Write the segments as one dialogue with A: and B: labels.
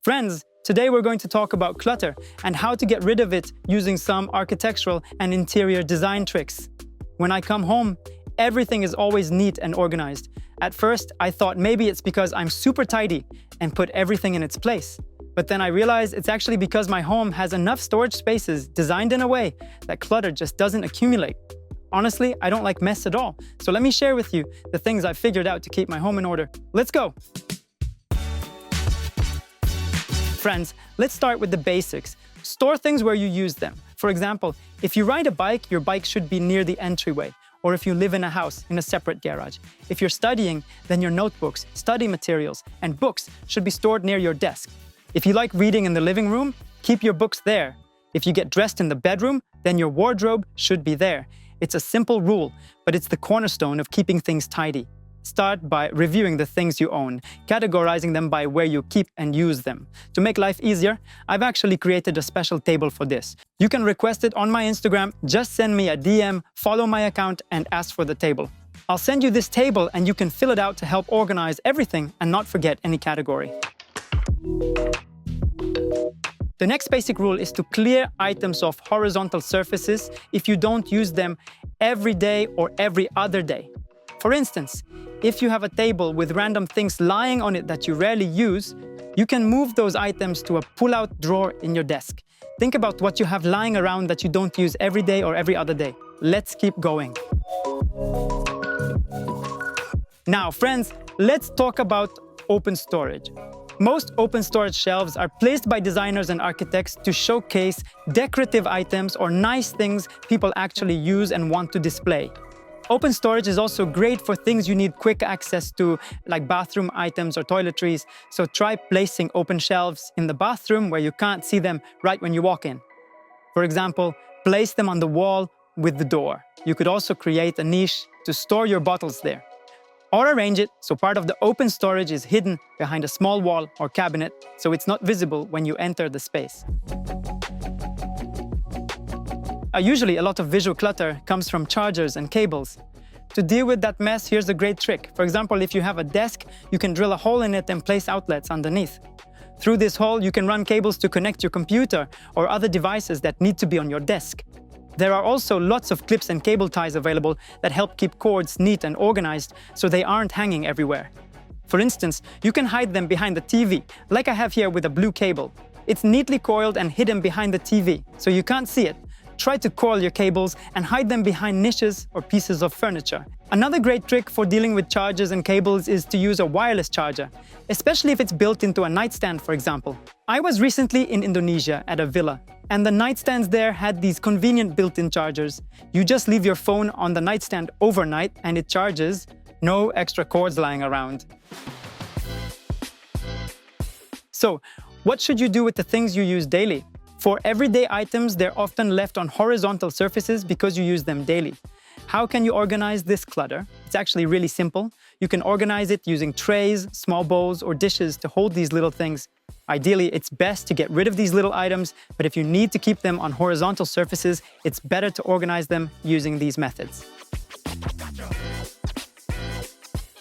A: Friends, today we're going to talk about clutter and how to get rid of it using some architectural and interior design tricks. When I come home, everything is always neat and organized. At first, I thought maybe it's because I'm super tidy and put everything in its place. But then I realized it's actually because my home has enough storage spaces designed in a way that clutter just doesn't accumulate. Honestly, I don't like mess at all. So let me share with you the things I've figured out to keep my home in order. Let's go! Friends, let's start with the basics. Store things where you use them. For example, if you ride a bike, your bike should be near the entryway. Or if you live in a house, in a separate garage. If you're studying, then your notebooks, study materials, and books should be stored near your desk. If you like reading in the living room, keep your books there. If you get dressed in the bedroom, then your wardrobe should be there. It's a simple rule, but it's the cornerstone of keeping things tidy. Start by reviewing the things you own, categorizing them by where you keep and use them. To make life easier, I've actually created a special table for this. You can request it on my Instagram, just send me a DM, follow my account, and ask for the table. I'll send you this table and you can fill it out to help organize everything and not forget any category. The next basic rule is to clear items off horizontal surfaces if you don't use them every day or every other day. For instance, if you have a table with random things lying on it that you rarely use, you can move those items to a pull-out drawer in your desk. Think about what you have lying around that you don't use every day or every other day. Let's keep going. Now, friends, let's talk about open storage. Most open storage shelves are placed by designers and architects to showcase decorative items or nice things people actually use and want to display. Open storage is also great for things you need quick access to, like bathroom items or toiletries, so try placing open shelves in the bathroom where you can't see them right when you walk in. For example, place them on the wall with the door. You could also create a niche to store your bottles there. Or arrange it so part of the open storage is hidden behind a small wall or cabinet, so it's not visible when you enter the space. Usually, a lot of visual clutter comes from chargers and cables. To deal with that mess, here's a great trick. For example, if you have a desk, you can drill a hole in it and place outlets underneath. Through this hole, you can run cables to connect your computer or other devices that need to be on your desk. There are also lots of clips and cable ties available that help keep cords neat and organized so they aren't hanging everywhere. For instance, you can hide them behind the TV, like I have here with a blue cable. It's neatly coiled and hidden behind the TV, so you can't see it. Try to coil your cables and hide them behind niches or pieces of furniture. Another great trick for dealing with chargers and cables is to use a wireless charger, especially if it's built into a nightstand, for example. I was recently in Indonesia at a villa, and the nightstands there had these convenient built-in chargers. You just leave your phone on the nightstand overnight and it charges. No extra cords lying around. So, what should you do with the things you use daily? For everyday items, they're often left on horizontal surfaces because you use them daily. How can you organize this clutter? It's actually really simple. You can organize it using trays, small bowls, or dishes to hold these little things. Ideally, it's best to get rid of these little items, but if you need to keep them on horizontal surfaces, it's better to organize them using these methods.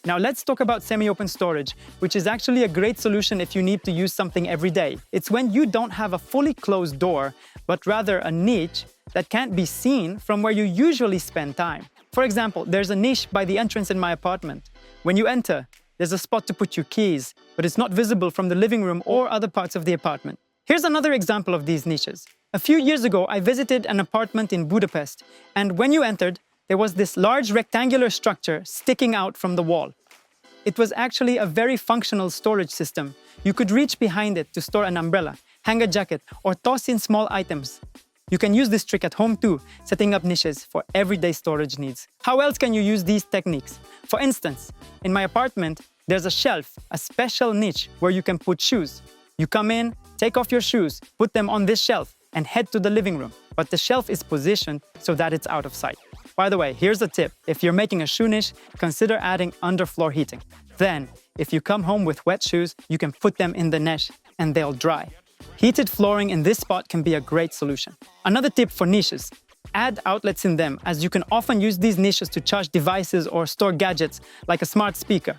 A: Now let's talk about semi-open storage, which is actually a great solution if you need to use something every day. It's when you don't have a fully closed door, but rather a niche that can't be seen from where you usually spend time. For example, there's a niche by the entrance in my apartment. When you enter, there's a spot to put your keys, but it's not visible from the living room or other parts of the apartment. Here's another example of these niches. A few years ago, I visited an apartment in Budapest, and when you entered, there was this large rectangular structure sticking out from the wall. It was actually a very functional storage system. You could reach behind it to store an umbrella, hang a jacket, or toss in small items. You can use this trick at home too, setting up niches for everyday storage needs. How else can you use these techniques? For instance, in my apartment, there's a shelf, a special niche where you can put shoes. You come in, take off your shoes, put them on this shelf, and head to the living room. But the shelf is positioned so that it's out of sight. By the way, here's a tip. If you're making a shoe niche, consider adding underfloor heating. Then, if you come home with wet shoes, you can put them in the niche and they'll dry. Heated flooring in this spot can be a great solution. Another tip for niches: add outlets in them, as you can often use these niches to charge devices or store gadgets like a smart speaker.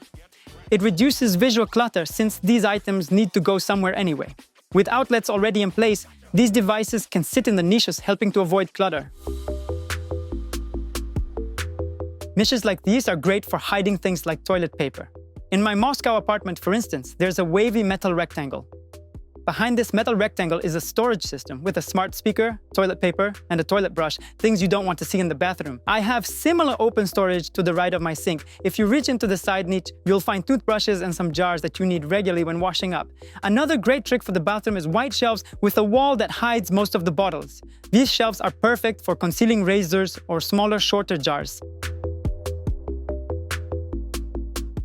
A: It reduces visual clutter since these items need to go somewhere anyway. With outlets already in place, these devices can sit in the niches, helping to avoid clutter. Niches like these are great for hiding things like toilet paper. In my Moscow apartment, for instance, there's a wavy metal rectangle. Behind this metal rectangle is a storage system with a smart speaker, toilet paper, and a toilet brush, things you don't want to see in the bathroom. I have similar open storage to the right of my sink. If you reach into the side niche, you'll find toothbrushes and some jars that you need regularly when washing up. Another great trick for the bathroom is white shelves with a wall that hides most of the bottles. These shelves are perfect for concealing razors or smaller, shorter jars.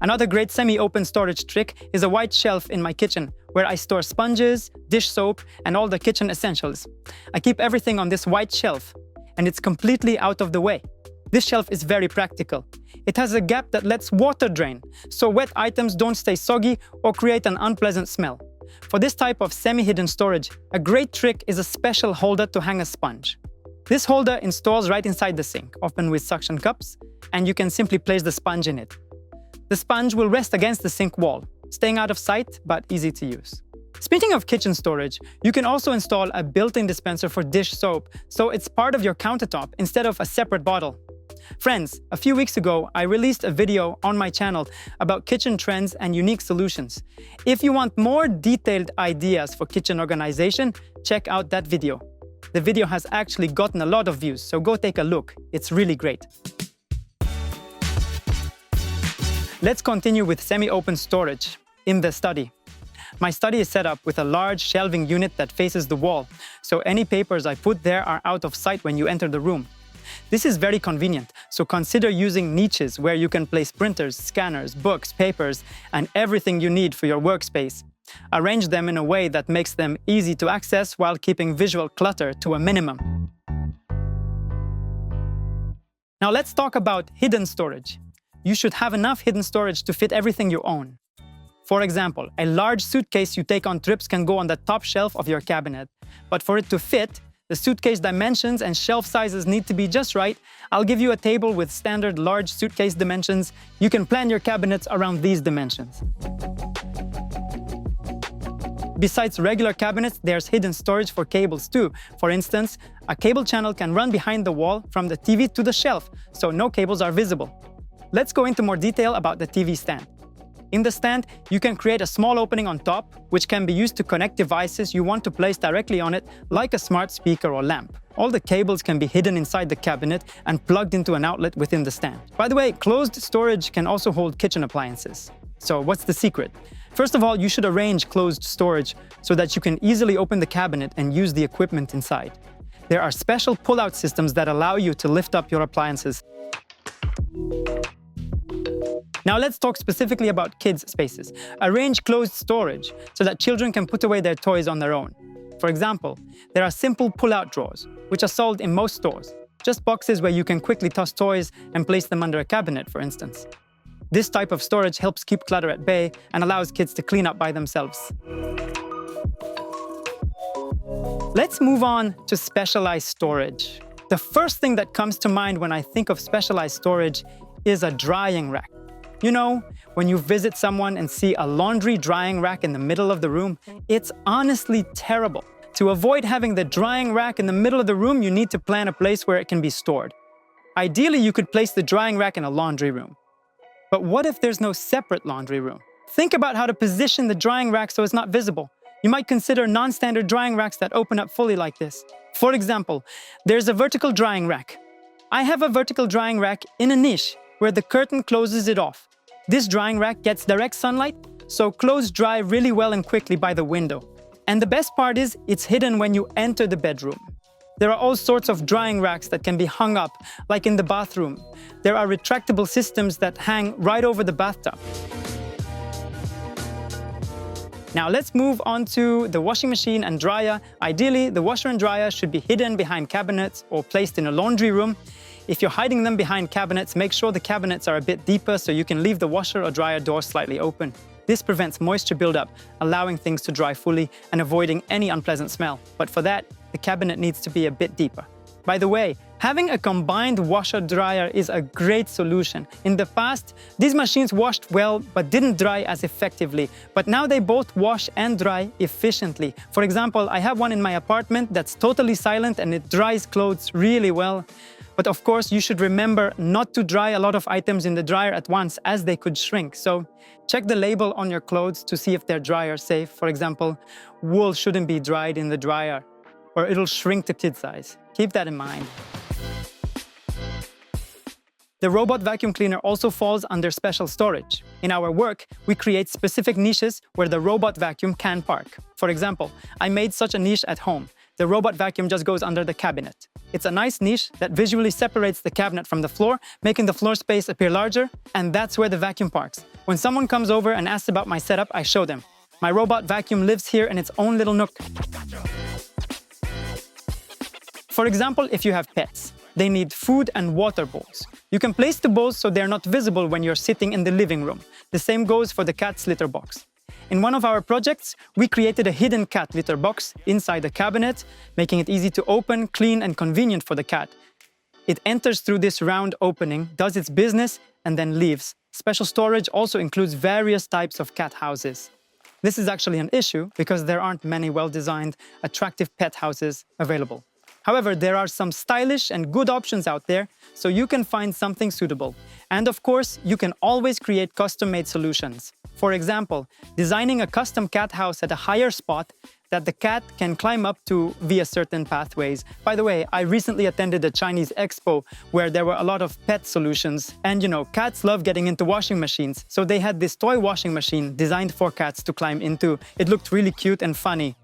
A: Another great semi-open storage trick is a white shelf in my kitchen, where I store sponges, dish soap, and all the kitchen essentials. I keep everything on this white shelf, and it's completely out of the way. This shelf is very practical. It has a gap that lets water drain, so wet items don't stay soggy or create an unpleasant smell. For this type of semi-hidden storage, a great trick is a special holder to hang a sponge. This holder installs right inside the sink, often with suction cups, and you can simply place the sponge in it. The sponge will rest against the sink wall, staying out of sight but easy to use. Speaking of kitchen storage, you can also install a built-in dispenser for dish soap, so it's part of your countertop instead of a separate bottle. Friends, a few weeks ago, I released a video on my channel about kitchen trends and unique solutions. If you want more detailed ideas for kitchen organization, check out that video. The video has actually gotten a lot of views, so go take a look. It's really great. Let's continue with semi-open storage in the study. My study is set up with a large shelving unit that faces the wall, so any papers I put there are out of sight when you enter the room. This is very convenient, so consider using niches where you can place printers, scanners, books, papers, and everything you need for your workspace. Arrange them in a way that makes them easy to access while keeping visual clutter to a minimum. Now let's talk about hidden storage. You should have enough hidden storage to fit everything you own. For example, a large suitcase you take on trips can go on the top shelf of your cabinet. But for it to fit, the suitcase dimensions and shelf sizes need to be just right. I'll give you a table with standard large suitcase dimensions. You can plan your cabinets around these dimensions. Besides regular cabinets, there's hidden storage for cables too. For instance, a cable channel can run behind the wall from the TV to the shelf, so no cables are visible. Let's go into more detail about the TV stand. In the stand, you can create a small opening on top, which can be used to connect devices you want to place directly on it, like a smart speaker or lamp. All the cables can be hidden inside the cabinet and plugged into an outlet within the stand. By the way, closed storage can also hold kitchen appliances. So what's the secret? First of all, you should arrange closed storage so that you can easily open the cabinet and use the equipment inside. There are special pull-out systems that allow you to lift up your appliances. Now let's talk specifically about kids' spaces. Arrange closed storage so that children can put away their toys on their own. For example, there are simple pull-out drawers, which are sold in most stores. Just boxes where you can quickly toss toys and place them under a cabinet, for instance. This type of storage helps keep clutter at bay and allows kids to clean up by themselves. Let's move on to specialized storage. The first thing that comes to mind when I think of specialized storage is a drying rack. You know, when you visit someone and see a laundry drying rack in the middle of the room, it's honestly terrible. To avoid having the drying rack in the middle of the room, you need to plan a place where it can be stored. Ideally, you could place the drying rack in a laundry room. But what if there's no separate laundry room? Think about how to position the drying rack so it's not visible. You might consider non-standard drying racks that open up fully like this. For example, there's a vertical drying rack. I have a vertical drying rack in a niche where the curtain closes it off. This drying rack gets direct sunlight, so clothes dry really well and quickly by the window. And the best part is, it's hidden when you enter the bedroom. There are all sorts of drying racks that can be hung up, like in the bathroom. There are retractable systems that hang right over the bathtub. Now let's move on to the washing machine and dryer. Ideally, the washer and dryer should be hidden behind cabinets or placed in a laundry room. If you're hiding them behind cabinets, make sure the cabinets are a bit deeper so you can leave the washer or dryer door slightly open. This prevents moisture buildup, allowing things to dry fully and avoiding any unpleasant smell. But for that, the cabinet needs to be a bit deeper. By the way, Having a combined washer-dryer is a great solution. In the past, these machines washed well but didn't dry as effectively, but now they both wash and dry efficiently. For example, I have one in my apartment that's totally silent and it dries clothes really well. But of course, you should remember not to dry a lot of items in the dryer at once as they could shrink. So check the label on your clothes to see if they're dryer safe. For example, wool shouldn't be dried in the dryer or it'll shrink to kid size. Keep that in mind. The robot vacuum cleaner also falls under special storage. In our work, we create specific niches where the robot vacuum can park. For example, I made such a niche at home. The robot vacuum just goes under the cabinet. It's a nice niche that visually separates the cabinet from the floor, making the floor space appear larger, and that's where the vacuum parks. When someone comes over and asks about my setup, I show them. My robot vacuum lives here in its own little nook. For example, if you have pets, they need food and water bowls. You can place the bowls so they're not visible when you're sitting in the living room. The same goes for the cat's litter box. In one of our projects, we created a hidden cat litter box inside the cabinet, making it easy to open, clean, and convenient for the cat. It enters through this round opening, does its business, and then leaves. Special storage also includes various types of cat houses. This is actually an issue because there aren't many well-designed, attractive pet houses available. However, there are some stylish and good options out there, so you can find something suitable. And of course, you can always create custom-made solutions. For example, designing a custom cat house at a higher spot that the cat can climb up to via certain pathways. By the way, I recently attended a Chinese expo where there were a lot of pet solutions. And you know, cats love getting into washing machines, so they had this toy washing machine designed for cats to climb into. It looked really cute and funny.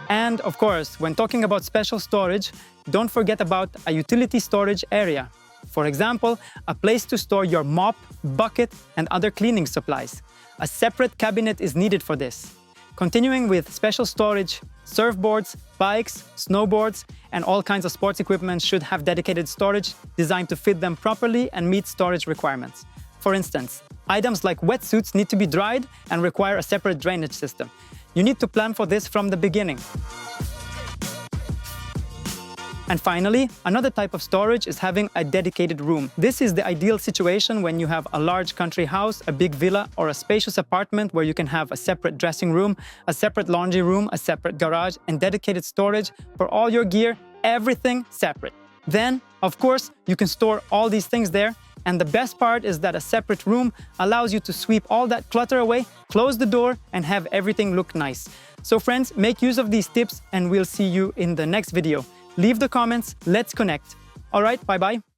A: And of course, when talking about special storage, don't forget about a utility storage area. For example, a place to store your mop, bucket, and other cleaning supplies. A separate cabinet is needed for this. Continuing with special storage, surfboards, bikes, snowboards, and all kinds of sports equipment should have dedicated storage designed to fit them properly and meet storage requirements. For instance, items like wetsuits need to be dried and require a separate drainage system. You need to plan for this from the beginning. And finally, another type of storage is having a dedicated room. This is the ideal situation when you have a large country house, a big villa, or a spacious apartment where you can have a separate dressing room, a separate laundry room, a separate garage, and dedicated storage for all your gear, everything separate. Then, of course, you can store all these things there. And the best part is that a separate room allows you to sweep all that clutter away, close the door, and have everything look nice. So friends, make use of these tips and we'll see you in the next video. Leave the comments, let's connect. All right, bye-bye.